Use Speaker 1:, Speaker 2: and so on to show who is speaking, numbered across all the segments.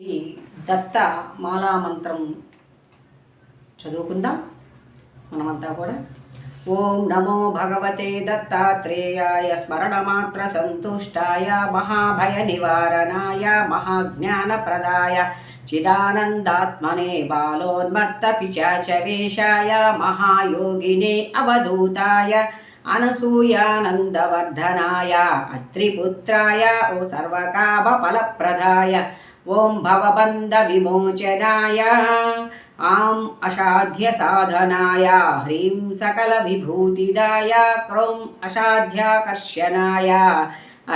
Speaker 1: ఈ దత్త మాలా మంత్రం చదువుకుందాం మనమంతా కూడా. ఓం నమో భగవతే దత్తాత్రేయాయ స్మరణమాత్ర సంతుష్టాయ మహాభయ నివారణాయ మహాజ్ఞానప్రదాయ చిదానందాత్మనే బాలోన్మత్త పిశాచవేషాయ మహాయోగినే అవధూతాయ అనసూయానందవర్ధనాయ అత్రిపుత్రాయ ఓ సర్వకామ ఫలప్రదాయ ఓం భవబంధ విమోచనాయ ఆం అసాధ్య సాధనాయ హ్రీం సకల విభూతిదాయ క్రౌం అసాధ్యాకర్షణాయ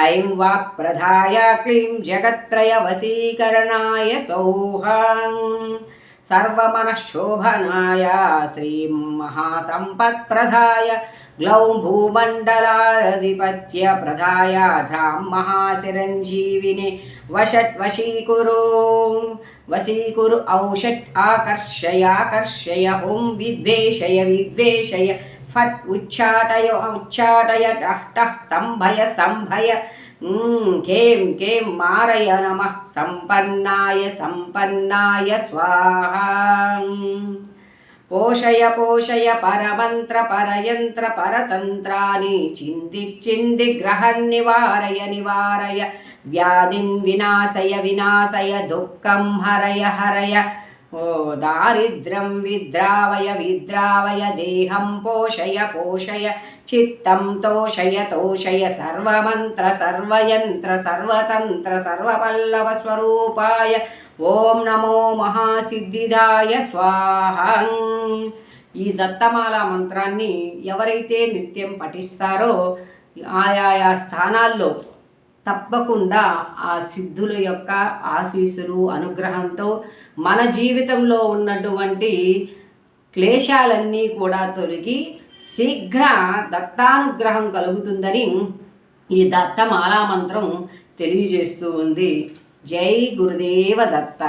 Speaker 1: ఐం వాక్ప్రదాయ క్లీం జగత్రయ వశీకరణాయ సౌహం సర్వమనఃశోభనాయ శ్రీం మహాసంపత్ప్రదాయ గ్లౌం భూమండలాధిపత్య ప్రదాయ ధ్రాం మహాశిరంజీవిని వశీకురు ఔషట్ ఆకర్షయ హుం విద్వేషయ ఫట్ ఉచ్చాటయ టః స్తంభయ కేం మారయ నమః సంపన్నాయ స్వాహా పోషయ పరమంత్ర పరయంత్ర పరతంత్రాని చింది గ్రహన్నివారయ వ్యాధిన్ వినాశయ దుఃఖం హరయ ఓ దారిద్ర్యం విద్రావయ దేహం పోషయ చిత్తం తోషయ సర్వమంత్ర సర్వయంత్ర సర్వతంత్ర సర్వపల్లవ స్వరూపాయ ఓం నమో మహాసిద్ధిదాయ స్వాహం. ఈ దత్తమాల మంత్రాన్ని ఎవరైతే నిత్యం పఠిస్తారో ఆయా స్థానాల్లో తప్పకుండా ఆ సిద్ధుల యొక్క ఆశీస్సులు అనుగ్రహంతో మన జీవితంలో ఉన్నటువంటి క్లేశాలన్నీ కూడా తొలగి శీఘ్ర దత్తానుగ్రహం కలుగుతుందని ఈ దత్తమాలా మంత్రం తెలియజేస్తూ ఉంది. జై గురుదేవ దత్త.